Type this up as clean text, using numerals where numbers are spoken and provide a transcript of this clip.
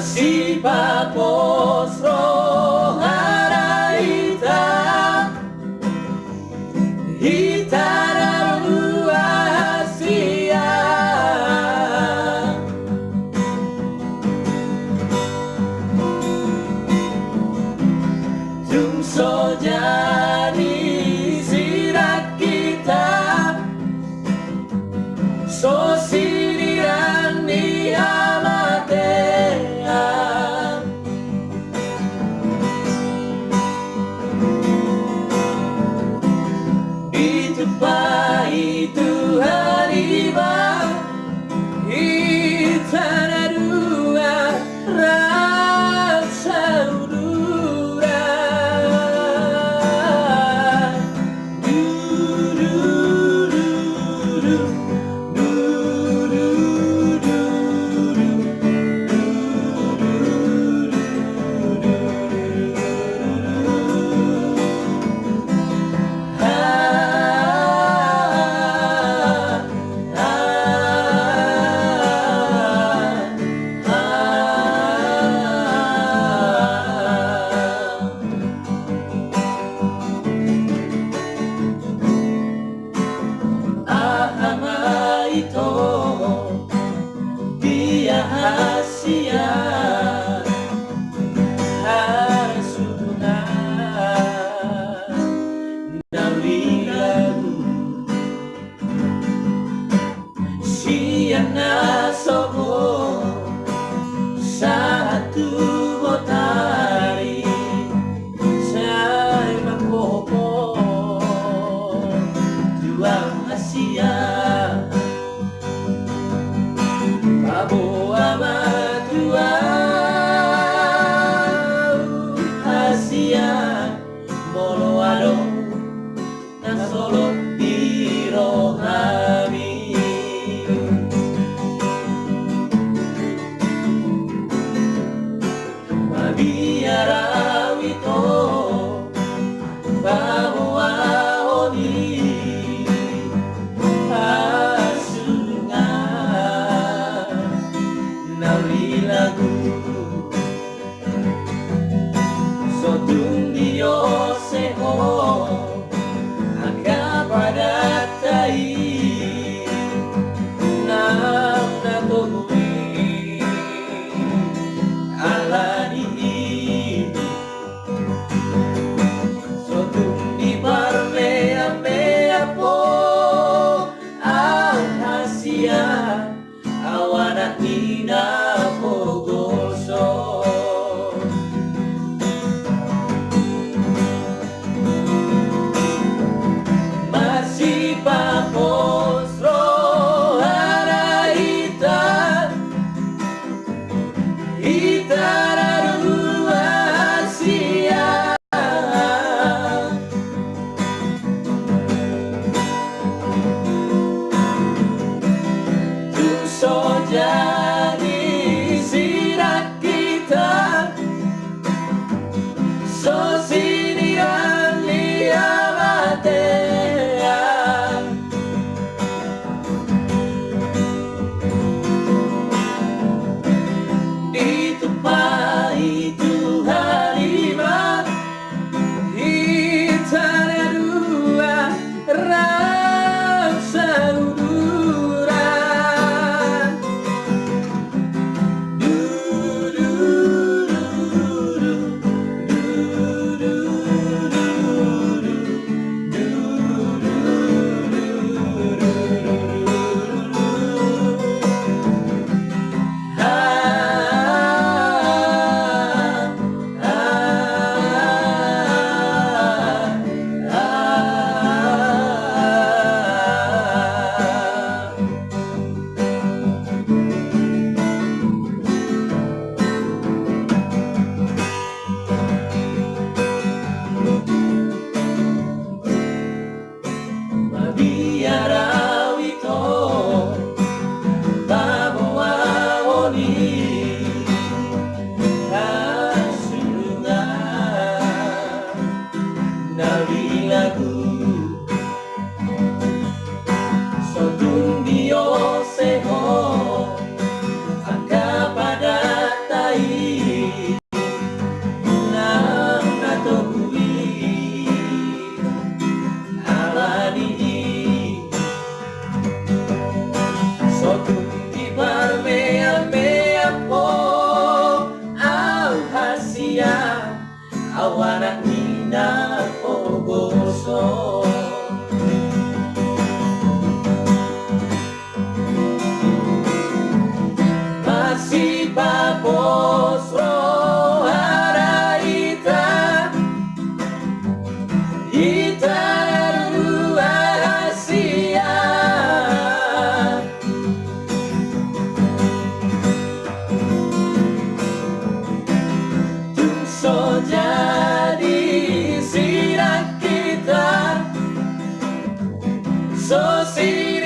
masih papos roh haraita hitara luasia tum so jadi sirat kita so siriran ni amatea itu pa itu hariba itana dua rasa udura Asia Hasuna Nawilagu Siana Sobo Satu Botari Saya Makopo Tuang Asia Abo amatua Asia Moloado na solo di rohami Mabiara wito bahwa oni lagu Sotung Dio Seho Angka pada tai Nam na togui Alani Sotung di barme ame apo Al hasia Awana ina pogoso masih papos roh haraita hitara luasia tum so jadi sirat kita so siniran liamatea itu pa itu harimau hitara dua rasa uduran Sotung Dio Seho Angka pada tai hari